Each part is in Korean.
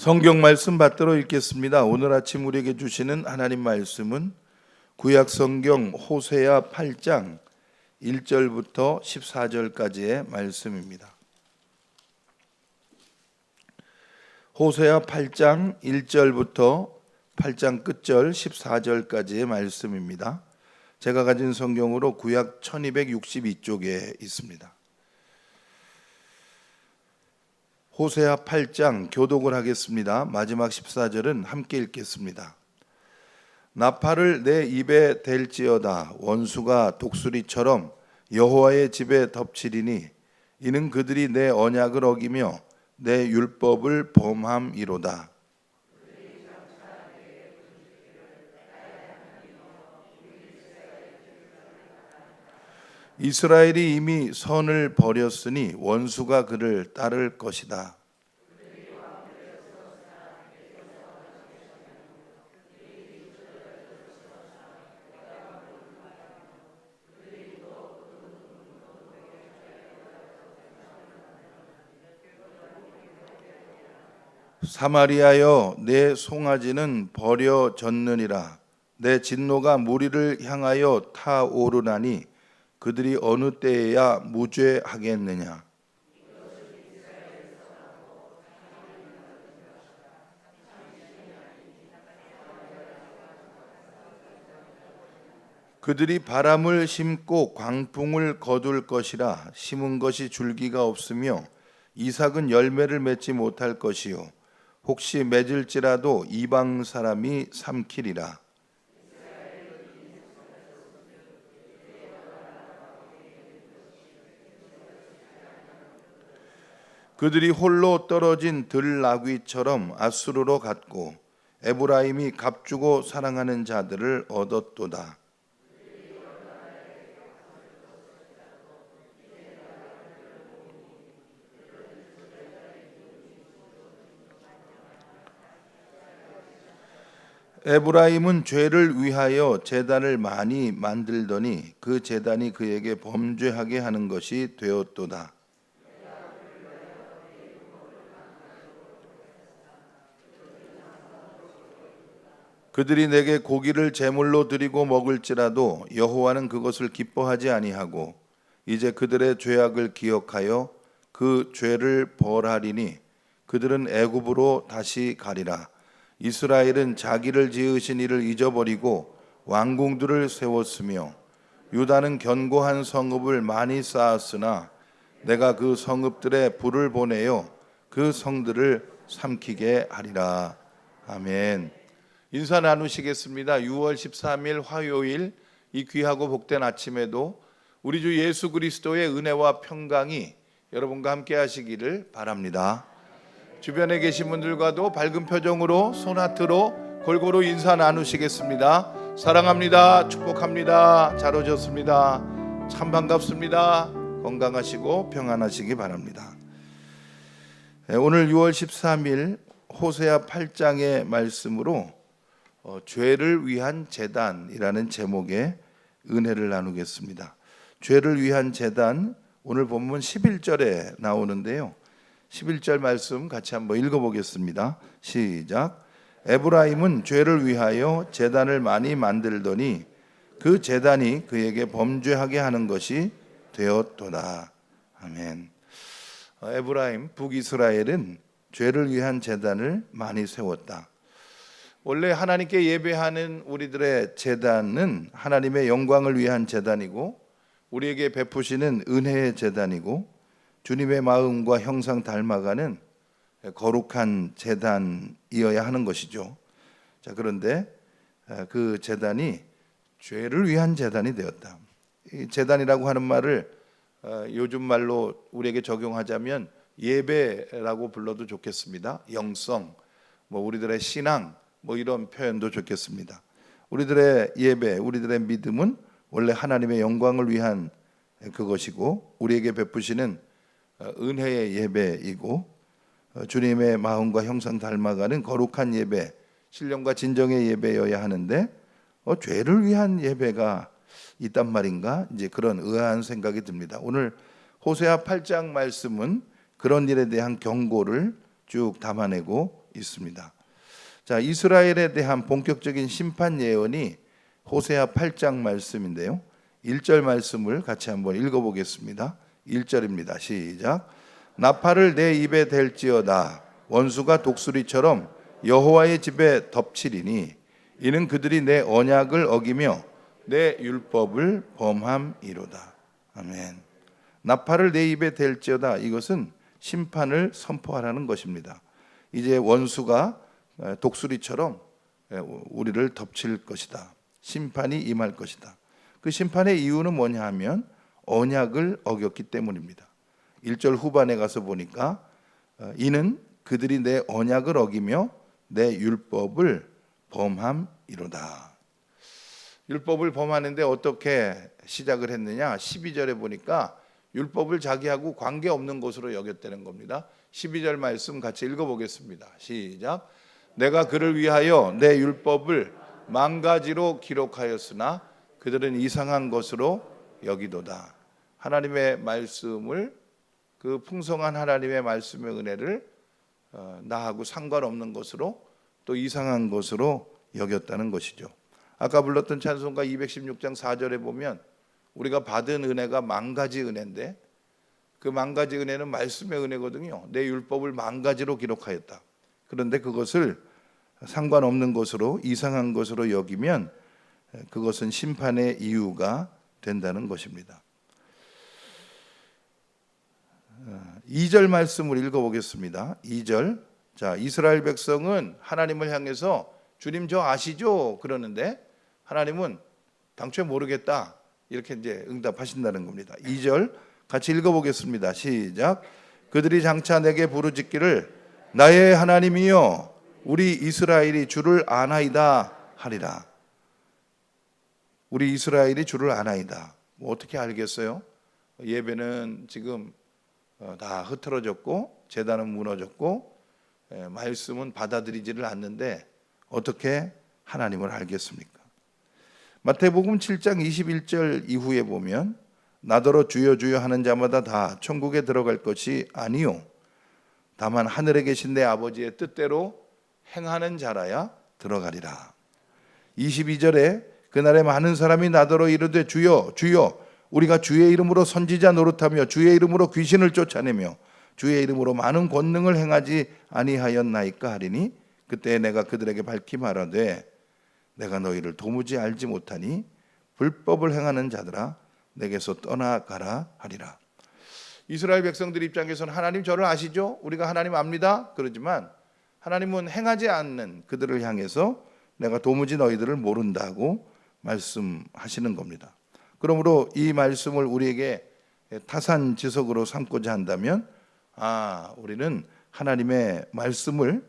성경 말씀 받들어 읽겠습니다. 오늘 아침 우리에게 주시는 하나님 말씀은 구약 성경 호세아 8장 1절부터 14절까지의 말씀입니다. 호세아 8장 1절부터 8장 끝절 14절까지의 말씀입니다. 제가 가진 성경으로 구약 1262쪽에 있습니다. 호세아 8장 교독을 하겠습니다. 마지막 14절은 함께 읽겠습니다. 나팔을 내 입에 댈지어다. 원수가 독수리처럼 여호와의 집에 덮치리니 이는 그들이 내 언약을 어기며 내 율법을 범함이로다. 이스라엘이 이미 선을 버렸으니 원수가 그를 따를 것이다. 사마리아여, 내 송아지는 버려졌느니라. 내 진노가 무리를 향하여 타오르나니 그들이 어느 때에야 무죄하겠느냐. 그들이 바람을 심고 광풍을 거둘 것이라. 심은 것이 줄기가 없으며 이삭은 열매를 맺지 못할 것이요 혹시 맺을지라도 이방 사람이 삼키리라. 그들이 홀로 떨어진 들나귀처럼 아수르로 갔고 에브라임이 값주고 사랑하는 자들을 얻었도다. 에브라임은 죄를 위하여 제단을 많이 만들더니 그 제단이 그에게 범죄하게 하는 것이 되었도다. 그들이 내게 고기를 제물로 드리고 먹을지라도 여호와는 그것을 기뻐하지 아니하고 이제 그들의 죄악을 기억하여 그 죄를 벌하리니 그들은 애굽으로 다시 가리라. 이스라엘은 자기를 지으신 이를 잊어버리고 왕궁들을 세웠으며 유다는 견고한 성읍을 많이 쌓았으나 내가 그 성읍들에 불을 보내어 그 성들을 삼키게 하리라. 아멘. 인사 나누시겠습니다. 6월 13일 화요일 이 귀하고 복된 아침에도 우리 주 예수 그리스도의 은혜와 평강이 여러분과 함께 하시기를 바랍니다. 주변에 계신 분들과도 밝은 표정으로 손하트로 골고루 인사 나누시겠습니다. 사랑합니다. 축복합니다. 잘 오셨습니다. 참 반갑습니다. 건강하시고 평안하시기 바랍니다. 오늘 6월 13일 호세아 8장의 말씀으로 죄를 위한 제단이라는 제목의 은혜를 나누겠습니다. 죄를 위한 제단, 오늘 본문 11절에 나오는데요. 11절 말씀 같이 한번 읽어보겠습니다. 시작. 에브라임은 죄를 위하여 제단을 많이 만들더니 그 제단이 그에게 범죄하게 하는 것이 되었도다. 아멘. 에브라임, 북이스라엘은 죄를 위한 제단을 많이 세웠다. 원래 하나님께 예배하는 우리들의 제단은 하나님의 영광을 위한 제단이고 우리에게 베푸시는 은혜의 제단이고 주님의 마음과 형상 닮아가는 거룩한 제단이어야 하는 것이죠. 자, 그런데 그 제단이 죄를 위한 제단이 되었다. 이 제단이라고 하는 말을 요즘 말로 우리에게 적용하자면 예배라고 불러도 좋겠습니다. 영성, 우리들의 신앙, 이런 표현도 좋겠습니다. 우리들의 예배, 우리들의 믿음은 원래 하나님의 영광을 위한 그것이고 우리에게 베푸시는 은혜의 예배이고 주님의 마음과 형상 닮아가는 거룩한 예배, 신령과 진정의 예배여야 하는데 죄를 위한 예배가 있단 말인가? 이제 그런 의아한 생각이 듭니다. 오늘 호세아 8장 말씀은 그런 일에 대한 경고를 쭉 담아내고 있습니다. 자, 이스라엘에 대한 본격적인 심판 예언이 호세아 8장 말씀인데요. 1절 말씀을 같이 한번 읽어보겠습니다. 1절입니다. 시작. 나팔을 내 입에 댈지어다. 원수가 독수리처럼 여호와의 집에 덮치리니 이는 그들이 내 언약을 어기며 내 율법을 범함이로다. 아멘. 나팔을 내 입에 댈지어다. 이것은 심판을 선포하라는 것입니다. 이제 원수가 독수리처럼 우리를 덮칠 것이다. 심판이 임할 것이다. 그 심판의 이유는 뭐냐 하면 언약을 어겼기 때문입니다. 1절 후반에 가서 보니까 이는 그들이 내 언약을 어기며 내 율법을 범함이로다. 율법을 범하는데 어떻게 시작을 했느냐? 12절에 보니까 율법을 자기하고 관계없는 것으로 여겼다는 겁니다. 12절 말씀 같이 읽어보겠습니다. 시작. 내가 그를 위하여 내 율법을 망가지로 기록하였으나 그들은 이상한 것으로 여기도다. 하나님의 말씀을, 그 풍성한 하나님의 말씀의 은혜를 나하고 상관없는 것으로 또 이상한 것으로 여겼다는 것이죠. 아까 불렀던 찬송가 216장 4절에 보면 우리가 받은 은혜가 만가지 은혜인데 그 만가지 은혜는 말씀의 은혜거든요. 내 율법을 만가지로 기록하였다. 그런데 그것을 상관없는 것으로, 이상한 것으로 여기면 그것은 심판의 이유가 된다는 것입니다. 2절 말씀을 읽어보겠습니다. 2절. 자, 이스라엘 백성은 하나님을 향해서 주님 저 아시죠? 그러는데 하나님은 당초에 모르겠다. 이렇게 이제 응답하신다는 겁니다. 2절 같이 읽어보겠습니다. 시작. 그들이 장차 내게 부르짖기를 나의 하나님이여 우리 이스라엘이 주를 아나이다 하리라. 우리 이스라엘이 주를 아나이다. 뭐 어떻게 알겠어요? 예배는 지금 다 흐트러졌고 제단은 무너졌고 말씀은 받아들이지를 않는데 어떻게 하나님을 알겠습니까? 마태복음 7장 21절 이후에 보면 나더러 주여 주여 하는 자마다 다 천국에 들어갈 것이 아니요 다만 하늘에 계신 내 아버지의 뜻대로 행하는 자라야 들어가리라. 22절에 그날에 많은 사람이 나더러 이르되 주여 주여 우리가 주의 이름으로 선지자 노릇하며 주의 이름으로 귀신을 쫓아내며 주의 이름으로 많은 권능을 행하지 아니하였나이까 하리니 그때 내가 그들에게 밝히 말하되 내가 너희를 도무지 알지 못하니 불법을 행하는 자들아 내게서 떠나가라 하리라. 이스라엘 백성들 입장에서는 하나님 저를 아시죠? 우리가 하나님 압니다. 그러지만 하나님은 행하지 않는 그들을 향해서 내가 도무지 너희들을 모른다고 말씀하시는 겁니다. 그러므로 이 말씀을 우리에게 타산지석으로 삼고자 한다면 우리는 하나님의 말씀을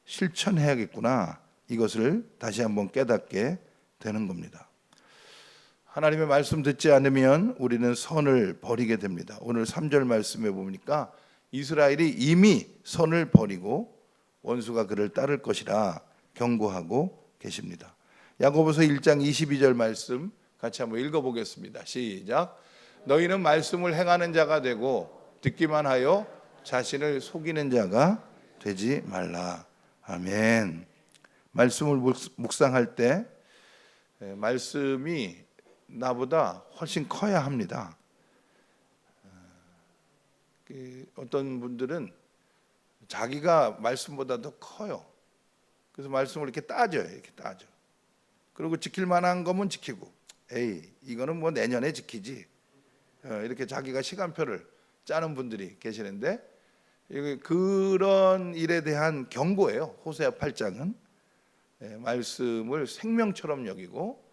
실천해야겠구나. 이것을 다시 한번 깨닫게 되는 겁니다. 하나님의 말씀 듣지 않으면 우리는 선을 버리게 됩니다. 오늘 3절 말씀에 보니까 이스라엘이 이미 선을 버리고 원수가 그를 따를 것이라 경고하고 계십니다. 야고보서 1장 22절 말씀 같이 한번 읽어보겠습니다. 시작. 너희는 말씀을 행하는 자가 되고 듣기만 하여 자신을 속이는 자가 되지 말라. 아멘. 말씀을 묵상할 때 말씀이 나보다 훨씬 커야 합니다. 어떤 분들은 자기가 말씀보다 더 커요. 그래서 말씀을 이렇게 따져요. 이렇게 따져. 그리고 지킬 만한 거면 지키고 이거는 뭐 내년에 지키지. 이렇게 자기가 시간표를 짜는 분들이 계시는데 그런 일에 대한 경고예요. 호세아 8장은 말씀을 생명처럼 여기고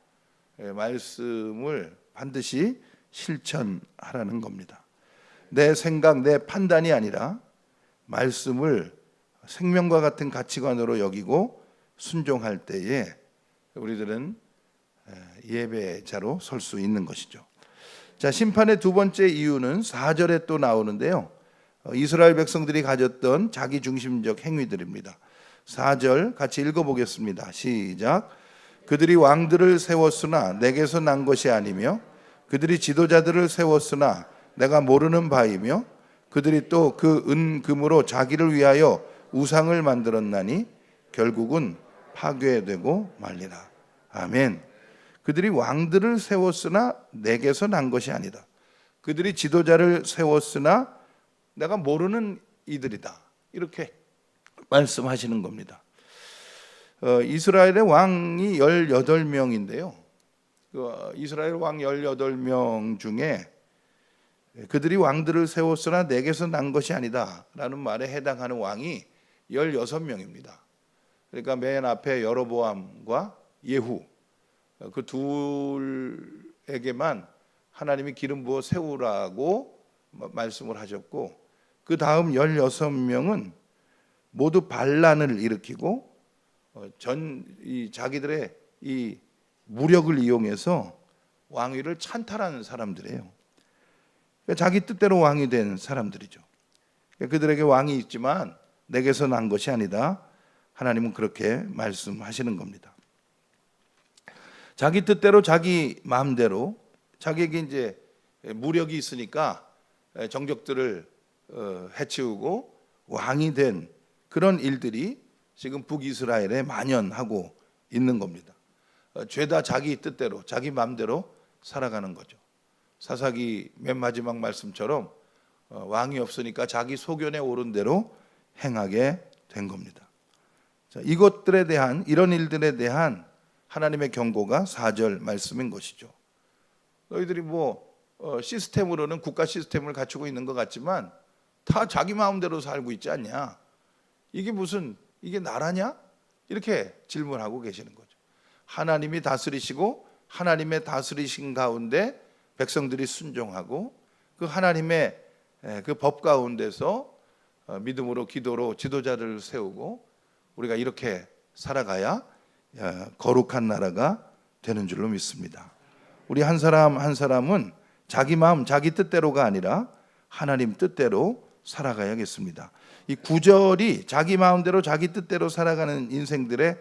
말씀을 반드시 실천하라는 겁니다. 내 생각, 내 판단이 아니라 말씀을 생명과 같은 가치관으로 여기고 순종할 때에 우리들은 예배자로 설 수 있는 것이죠. 자, 심판의 두 번째 이유는 4절에 또 나오는데요. 이스라엘 백성들이 가졌던 자기중심적 행위들입니다. 4절 같이 읽어보겠습니다. 시작. 그들이 왕들을 세웠으나 내게서 난 것이 아니며 그들이 지도자들을 세웠으나 내가 모르는 바이며 그들이 또 그 은금으로 자기를 위하여 우상을 만들었나니 결국은 파괴되고 말리라. 아멘. 그들이 왕들을 세웠으나 내게서 난 것이 아니다. 그들이 지도자를 세웠으나 내가 모르는 이들이다. 이렇게 말씀하시는 겁니다. 이스라엘의 왕이 18명인데요. 이스라엘 왕 18명 중에 그들이 왕들을 세웠으나 내게서 난 것이 아니다 라는 말에 해당하는 왕이 16명입니다. 그러니까 맨 앞에 여로보암과 예후 그 둘에게만 하나님이 기름 부어 세우라고 말씀을 하셨고, 그 다음 16명은 모두 반란을 일으키고 자기들의 이 무력을 이용해서 왕위를 찬탈하는 사람들이에요. 그러니까 자기 뜻대로 왕이 된 사람들이죠. 그러니까 그들에게 왕이 있지만 내게서 난 것이 아니다. 하나님은 그렇게 말씀하시는 겁니다. 자기 뜻대로 자기 마음대로 자기에게 이제 무력이 있으니까 정적들을 해치우고 왕이 된 그런 일들이 지금 북이스라엘에 만연하고 있는 겁니다. 죄다 자기 뜻대로 자기 마음대로 살아가는 거죠. 사사기 맨 마지막 말씀처럼 왕이 없으니까 자기 소견에 오른 대로 행하게 된 겁니다. 자, 이것들에 대한, 이런 일들에 대한 하나님의 경고가 4절 말씀인 것이죠. 너희들이 시스템으로는 국가 시스템을 갖추고 있는 것 같지만 다 자기 마음대로 살고 있지 않냐? 이게 나라냐? 이렇게 질문하고 계시는 거죠. 하나님이 다스리시고 하나님의 다스리신 가운데 백성들이 순종하고 그 하나님의 그 법 가운데서 믿음으로 기도로 지도자를 세우고 우리가 이렇게 살아가야 거룩한 나라가 되는 줄로 믿습니다. 우리 한 사람 한 사람은 자기 마음 자기 뜻대로가 아니라 하나님 뜻대로 살아가야겠습니다. 이 9절이 자기 마음대로 자기 뜻대로 살아가는 인생들의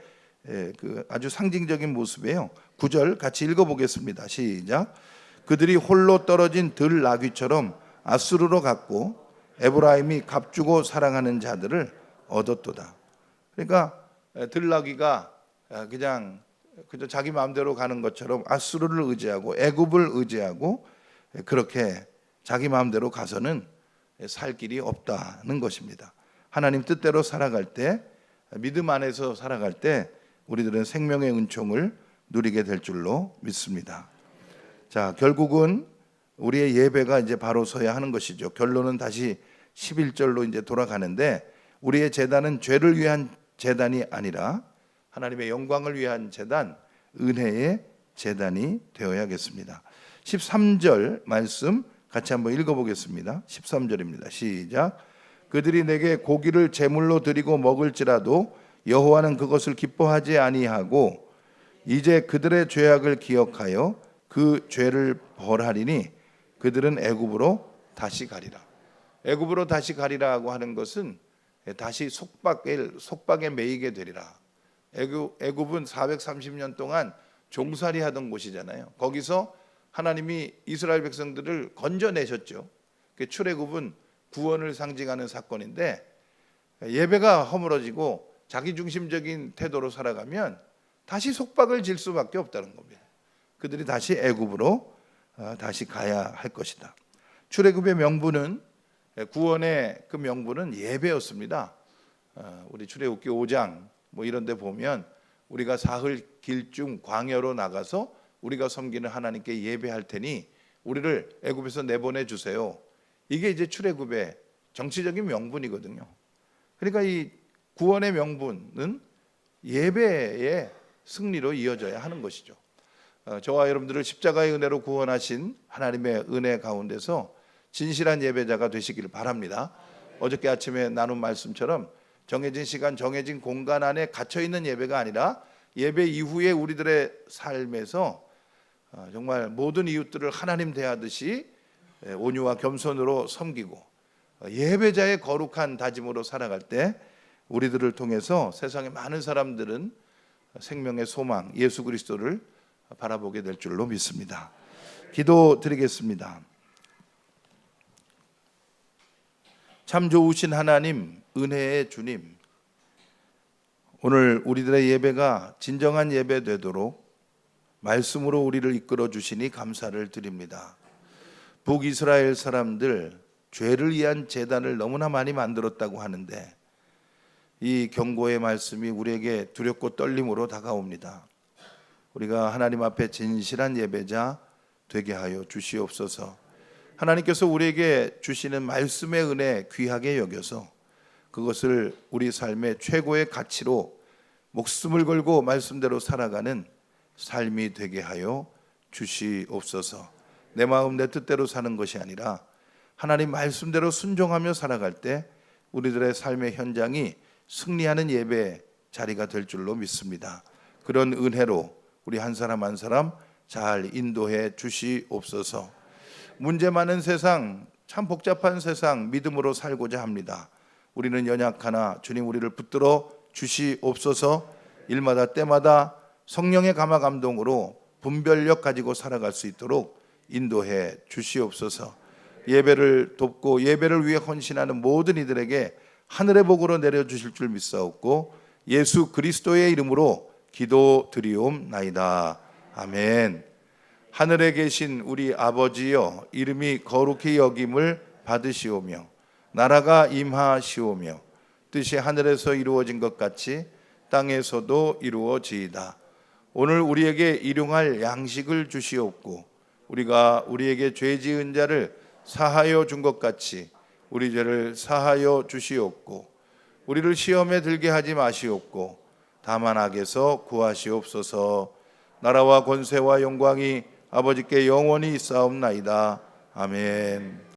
그 아주 상징적인 모습이에요. 9절 같이 읽어보겠습니다. 시작. 그들이 홀로 떨어진 들나귀처럼 아수르로 갔고 에브라임이 값주고 사랑하는 자들을 얻었도다. 그러니까 들나귀가 그냥 자기 마음대로 가는 것처럼 아수르를 의지하고 애굽을 의지하고 그렇게 자기 마음대로 가서는 살 길이 없다는 것입니다. 하나님 뜻대로 살아갈 때, 믿음 안에서 살아갈 때 우리들은 생명의 은총을 누리게 될 줄로 믿습니다. 자, 결국은 우리의 예배가 이제 바로 서야 하는 것이죠. 결론은 다시 11절로 이제 돌아가는데, 우리의 제단은 죄를 위한 제단이 아니라 하나님의 영광을 위한 제단, 은혜의 제단이 되어야겠습니다. 13절 말씀 같이 한번 읽어보겠습니다. 13절입니다. 시작. 그들이 내게 고기를 제물로 드리고 먹을지라도 여호와는 그것을 기뻐하지 아니하고 이제 그들의 죄악을 기억하여 그 죄를 벌하리니 그들은 애굽으로 다시 가리라. 애굽으로 다시 가리라고 하는 것은 다시 속박에 매이게 되리라. 애굽은 430년 동안 종살이 하던 곳이잖아요. 거기서 하나님이 이스라엘 백성들을 건져내셨죠. 출애굽은 구원을 상징하는 사건인데, 예배가 허물어지고 자기중심적인 태도로 살아가면 다시 속박을 질 수밖에 없다는 겁니다. 그들이 다시 애굽으로 다시 가야 할 것이다. 출애굽의 명분은, 구원의 그 명분은 예배였습니다. 우리 출애굽기 5장 이런 데 보면 우리가 사흘 길중 광야로 나가서 우리가 섬기는 하나님께 예배할 테니 우리를 애굽에서 내보내 주세요. 이게 이제 출애굽의 정치적인 명분이거든요. 그러니까 이 구원의 명분은 예배의 승리로 이어져야 하는 것이죠. 저와 여러분들을 십자가의 은혜로 구원하신 하나님의 은혜 가운데서 진실한 예배자가 되시기를 바랍니다. 어저께 아침에 나눈 말씀처럼 정해진 시간, 정해진 공간 안에 갇혀있는 예배가 아니라 예배 이후에 우리들의 삶에서 정말 모든 이웃들을 하나님 대하듯이 온유와 겸손으로 섬기고 예배자의 거룩한 다짐으로 살아갈 때 우리들을 통해서 세상의 많은 사람들은 생명의 소망 예수 그리스도를 바라보게 될 줄로 믿습니다. 기도드리겠습니다. 참 좋으신 하나님, 은혜의 주님, 오늘 우리들의 예배가 진정한 예배 되도록 말씀으로 우리를 이끌어 주시니 감사를 드립니다. 북이스라엘 사람들 죄를 위한 제단을 너무나 많이 만들었다고 하는데 이 경고의 말씀이 우리에게 두렵고 떨림으로 다가옵니다. 우리가 하나님 앞에 진실한 예배자 되게 하여 주시옵소서. 하나님께서 우리에게 주시는 말씀의 은혜 귀하게 여겨서 그것을 우리 삶의 최고의 가치로 목숨을 걸고 말씀대로 살아가는 삶이 되게 하여 주시옵소서. 내 마음 내 뜻대로 사는 것이 아니라 하나님 말씀대로 순종하며 살아갈 때 우리들의 삶의 현장이 승리하는 예배 자리가 될 줄로 믿습니다. 그런 은혜로 우리 한 사람 한 사람 잘 인도해 주시옵소서. 문제 많은 세상, 참 복잡한 세상 믿음으로 살고자 합니다. 우리는 연약하나 주님 우리를 붙들어 주시옵소서. 일마다 때마다 성령의 감화 감동으로 분별력 가지고 살아갈 수 있도록 인도해 주시옵소서. 예배를 돕고 예배를 위해 헌신하는 모든 이들에게 하늘의 복으로 내려주실 줄 믿사옵고 예수 그리스도의 이름으로 기도드리옵나이다. 아멘. 하늘에 계신 우리 아버지여, 이름이 거룩히 여김을 받으시오며 나라가 임하시오며 뜻이 하늘에서 이루어진 것 같이 땅에서도 이루어지이다. 오늘 우리에게 일용할 양식을 주시옵고 우리가 우리에게 죄 지은 자를 사하여 준 것 같이 우리 죄를 사하여 주시옵고 우리를 시험에 들게 하지 마시옵고 다만 악에서 구하시옵소서. 나라와 권세와 영광이 아버지께 영원히 있사옵나이다. 아멘.